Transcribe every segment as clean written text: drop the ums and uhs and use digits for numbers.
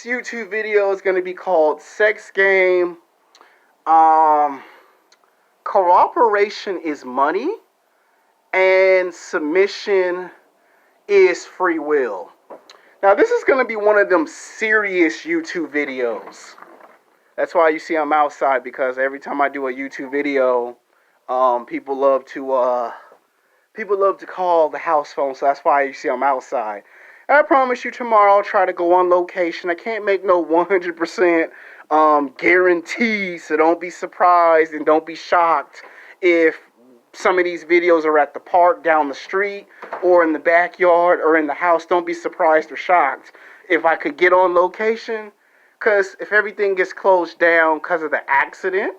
YouTube video is going to be called Sex Game. Um, Cooperation is money, and submission is free will. Now, this is going to be one of them serious YouTube videos. That's why you see I'm outside, because every time I do a YouTube video, people love to call the house phone. So that's why you see I'm outside. And I promise you, tomorrow I'll try to go on location. I can't make no 100% guarantee, so don't be surprised and don't be shocked if some of these videos are at the park down the street or in the backyard or in the house. Don't be surprised or shocked if I could get on location, because if everything gets closed down because of the accident,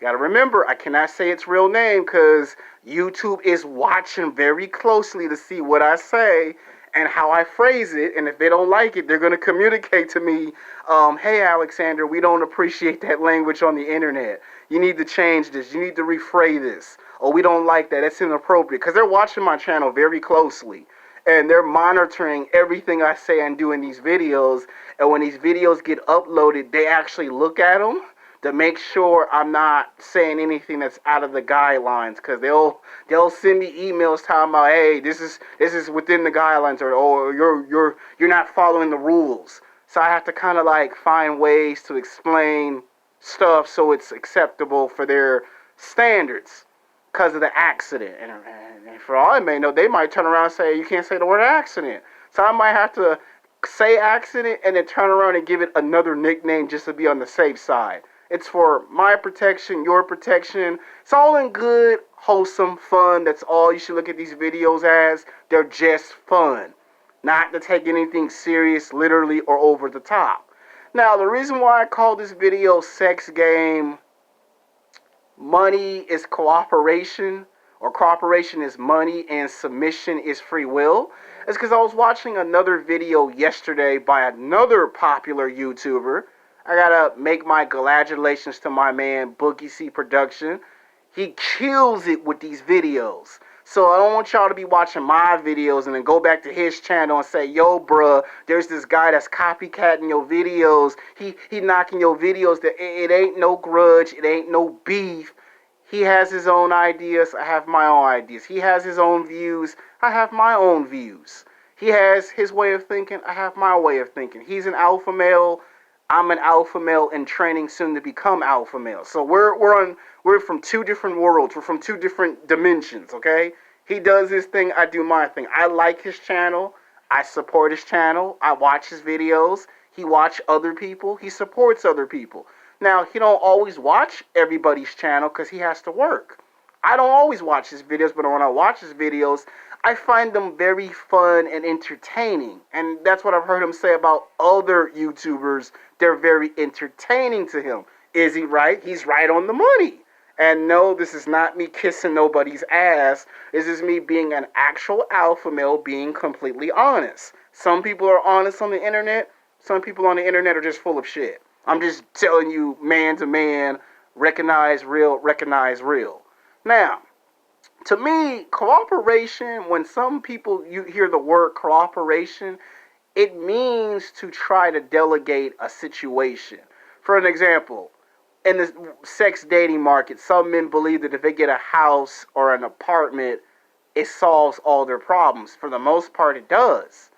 gotta remember, I cannot say its real name because YouTube is watching very closely to see what I say and how I phrase it. And if they don't like it, they're going to communicate to me, hey, Alexander, we don't appreciate that language on the internet. You need to change this. You need to rephrase this. Or we don't like that. It's inappropriate. Because they're watching my channel very closely. And they're monitoring everything I say and do in these videos. And when these videos get uploaded, they actually look at them to make sure I'm not saying anything that's out of the guidelines, because they'll send me emails talking about, hey, this is within the guidelines, or you're not following the rules. So I have to kind of like find ways to explain stuff so it's acceptable for their standards because of the accident. And for all I may know, they might turn around and say you can't say the word accident. So I might have to say accident and then turn around and give it another nickname just to be on the safe side. It's for my protection, your protection. It's all in good, wholesome fun. That's all you should look at these videos as. They're just fun. Not to take anything serious, literally, or over the top. Now, the reason why I call this video Sex Game, money is cooperation, or cooperation is money, and submission is free will, is because I was watching another video yesterday by another popular YouTuber. I gotta make my congratulations to my man, Boogie C Production. He kills it with these videos. So I don't want y'all to be watching my videos and then go back to his channel and say, yo, bruh, there's this guy that's copycatting your videos. He knocking your videos. It ain't no grudge. It ain't no beef. He has his own ideas. I have my own ideas. He has his own views. I have my own views. He has his way of thinking. I have my way of thinking. He's an alpha male. I'm an alpha male in training, soon to become alpha male. So we're from two different worlds. We're from two different dimensions, okay? He does his thing, I do my thing. I like his channel. I support his channel. I watch his videos. He watch other people. He supports other people. Now, he don't always watch everybody's channel because he has to work. I don't always watch his videos, but when I watch his videos, I find them very fun and entertaining. And that's what I've heard him say about other YouTubers. They're very entertaining to him. Is he right? He's right on the money. And no, this is not me kissing nobody's ass. This is me being an actual alpha male, being completely honest. Some people are honest on the internet. Some people on the internet are just full of shit. I'm just telling you, man to man, recognize real, recognize real. Now, to me, cooperation, when some people, you hear the word cooperation, it means to try to delegate a situation. For an example, in the sex dating market, some men believe that if they get a house or an apartment, it solves all their problems. For the most part, it does.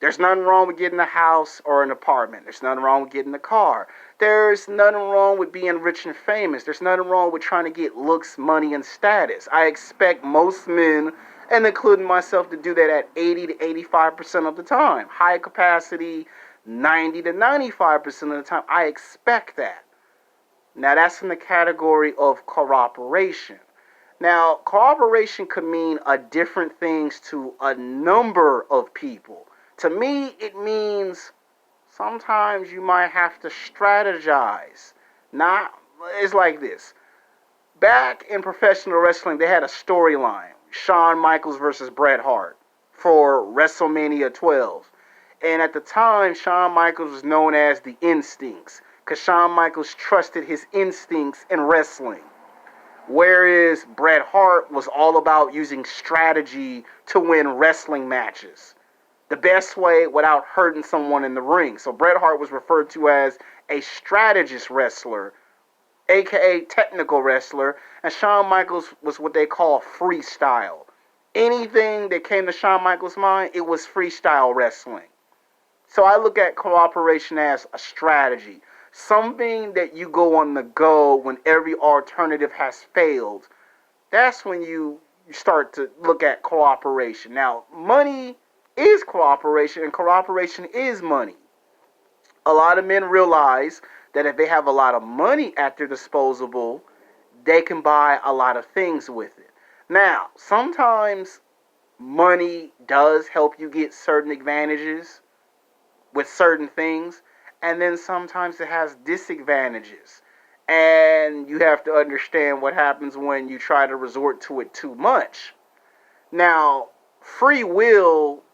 There's nothing wrong with getting a house or an apartment. There's nothing wrong with getting a car. There's nothing wrong with being rich and famous. There's nothing wrong with trying to get looks, money, and status. I expect most men, and including myself, to do that at 80 to 85% of the time. High capacity, 90 to 95% of the time. I expect that. Now, that's in the category of cooperation. Now, cooperation could mean different things to a number of people. To me, it means sometimes you might have to strategize. It's like this. Back in professional wrestling, they had a storyline. Shawn Michaels versus Bret Hart for WrestleMania 12. And at the time, Shawn Michaels was known as the Instincts, because Shawn Michaels trusted his instincts in wrestling. Whereas Bret Hart was all about using strategy to win wrestling matches. the best way without hurting someone in the ring. So Bret Hart was referred to as a strategist wrestler, aka technical wrestler, and Shawn Michaels was what they call freestyle. Anything that came to Shawn Michaels' mind, it was freestyle wrestling. So I look at cooperation as a strategy, something that you go on the go when every alternative has failed. That's when you start to look at cooperation. Now, money is cooperation, and cooperation is money. A lot of men realize that if they have a lot of money at their disposal, they can buy a lot of things with it. Now, sometimes money does help you get certain advantages with certain things, and then sometimes it has disadvantages. And you have to understand what happens when you try to resort to it too much. Now, free will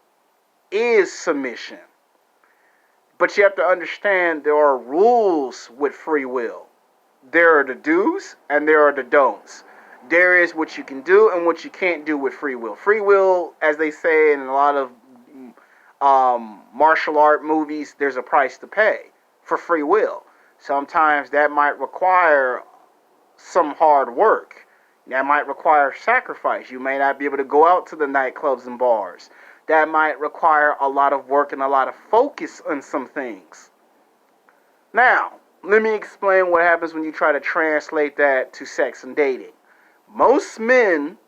is submission. But you have to understand there are rules with free will. There are the do's and there are the don'ts. There is what you can do and what you can't do with free will. Free will, as they say in a lot of martial art movies, there's a price to pay for free will. Sometimes that might require some hard work. That might require sacrifice. You may not be able to go out to the nightclubs and bars. That might require a lot of work and a lot of focus on some things. Now, let me explain what happens when you try to translate that to sex and dating. Most men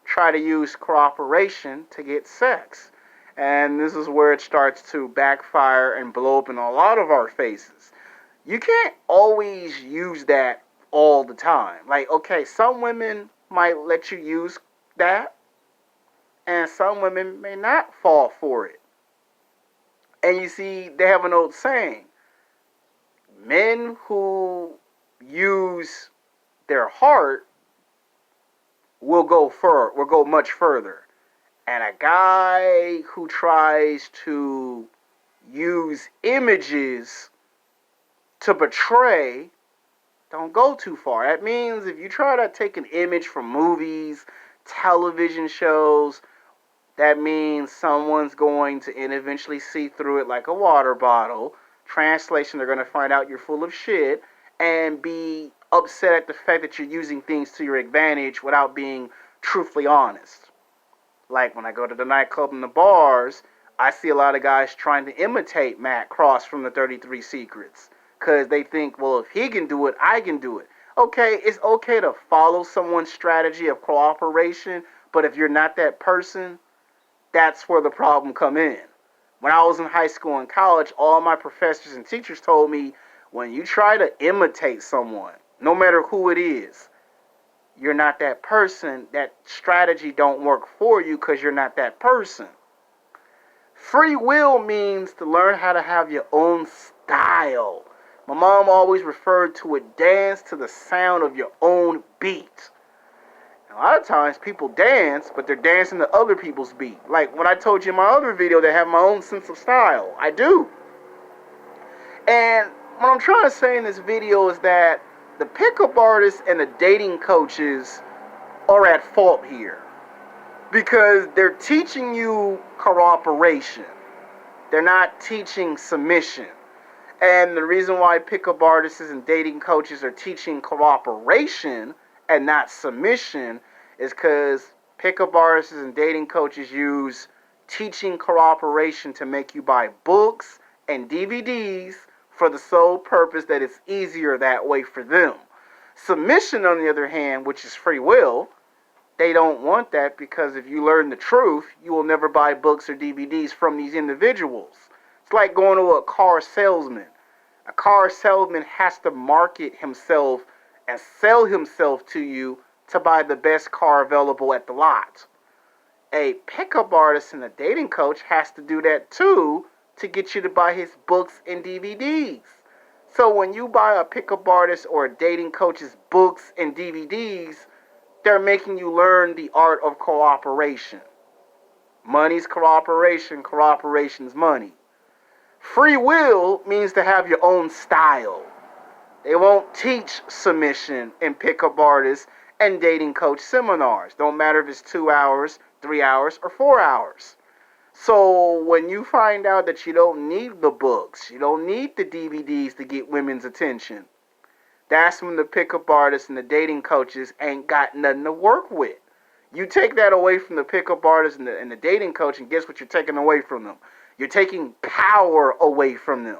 try to use cooperation to get sex. And this is where it starts to backfire and blow up in a lot of our faces. You can't always use that all the time. Like, okay, some women might let you use that, and some women may not fall for it. And you see, they have an old saying, men who use their heart will go much further. And a guy who tries to use images to betray don't go too far. That means if you try to take an image from movies, television shows, that means someone's going to eventually see through it like a water bottle. Translation, they're going to find out you're full of shit and be upset at the fact that you're using things to your advantage without being truthfully honest. Like when I go to the nightclub and the bars, I see a lot of guys trying to imitate Matt Cross from the 33 Secrets. Because they think, well, if he can do it, I can do it. Okay, it's okay to follow someone's strategy of cooperation, but if you're not that person, that's where the problem come in. When I was in high school and college, all my professors and teachers told me, when you try to imitate someone, no matter who it is, you're not that person. That strategy don't work for you because you're not that person. Free will means to learn how to have your own style. My mom always referred to it, dance to the sound of your own beat. A lot of times people dance, but they're dancing to other people's beat. Like when I told you in my other video that I have my own sense of style. I do. And what I'm trying to say in this video is that the pickup artists and the dating coaches are at fault here. Because they're teaching you cooperation. They're not teaching submission. And the reason why pickup artists and dating coaches are teaching cooperation and not submission is because pickup artists and dating coaches use teaching cooperation to make you buy books and DVDs for the sole purpose that it's easier that way for them. Submission, on the other hand, which is free will, they don't want that because if you learn the truth, you will never buy books or DVDs from these individuals. It's like going to a car salesman. A car salesman has to market himself and sell himself to you to buy the best car available at the lot. A pickup artist and a dating coach has to do that too to get you to buy his books and DVDs. So when you buy a pickup artist or a dating coach's books and DVDs, they're making you learn the art of cooperation. Money's cooperation, cooperation's money. Free will means to have your own style. They won't teach submission in pickup artists and dating coach seminars. Don't matter if it's 2 hours, 3 hours, or 4 hours. So when you find out that you don't need the books, you don't need the DVDs to get women's attention, that's when the pickup artists and the dating coaches ain't got nothing to work with. You take that away from the pickup artists and the dating coach, and guess what you're taking away from them? You're taking power away from them.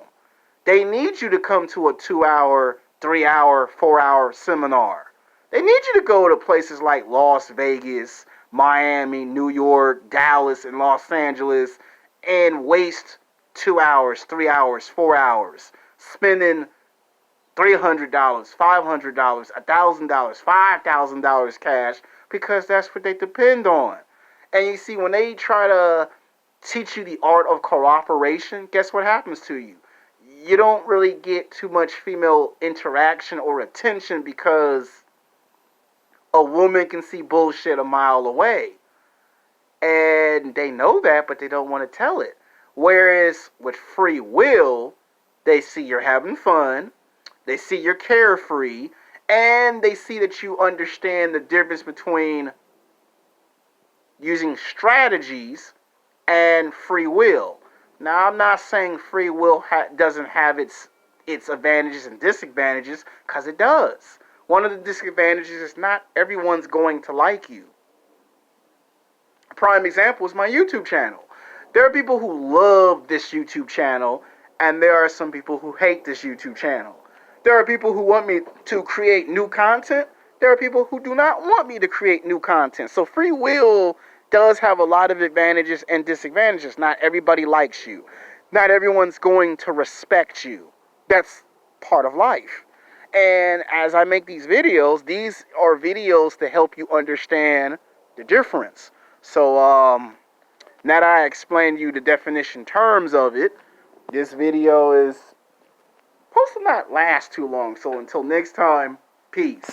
They need you to come to a 2-hour, 3-hour, 4-hour seminar. They need you to go to places like Las Vegas, Miami, New York, Dallas, and Los Angeles and waste 2 hours, 3 hours, 4 hours spending $300, $500, $1,000, $5,000 cash because that's what they depend on. And you see, when they try to teach you the art of cooperation, guess what happens to you? You don't really get too much female interaction or attention because a woman can see bullshit a mile away. And they know that, but they don't want to tell it. Whereas with free will, they see you're having fun, they see you're carefree, and they see that you understand the difference between using strategies and free will. Now, I'm not saying free will doesn't have its advantages and disadvantages, because it does. One of the disadvantages is not everyone's going to like you. A prime example is my YouTube channel. There are people who love this YouTube channel, and there are some people who hate this YouTube channel. There are people who want me to create new content. There are people who do not want me to create new content. So free will does have a lot of advantages and disadvantages. Not everybody likes you. Not everyone's going to respect you. That's part of life. And as I make these are videos to help you understand the difference. So now that I explained you the definition terms of it, this video is supposed to not last too long. So until next time, peace.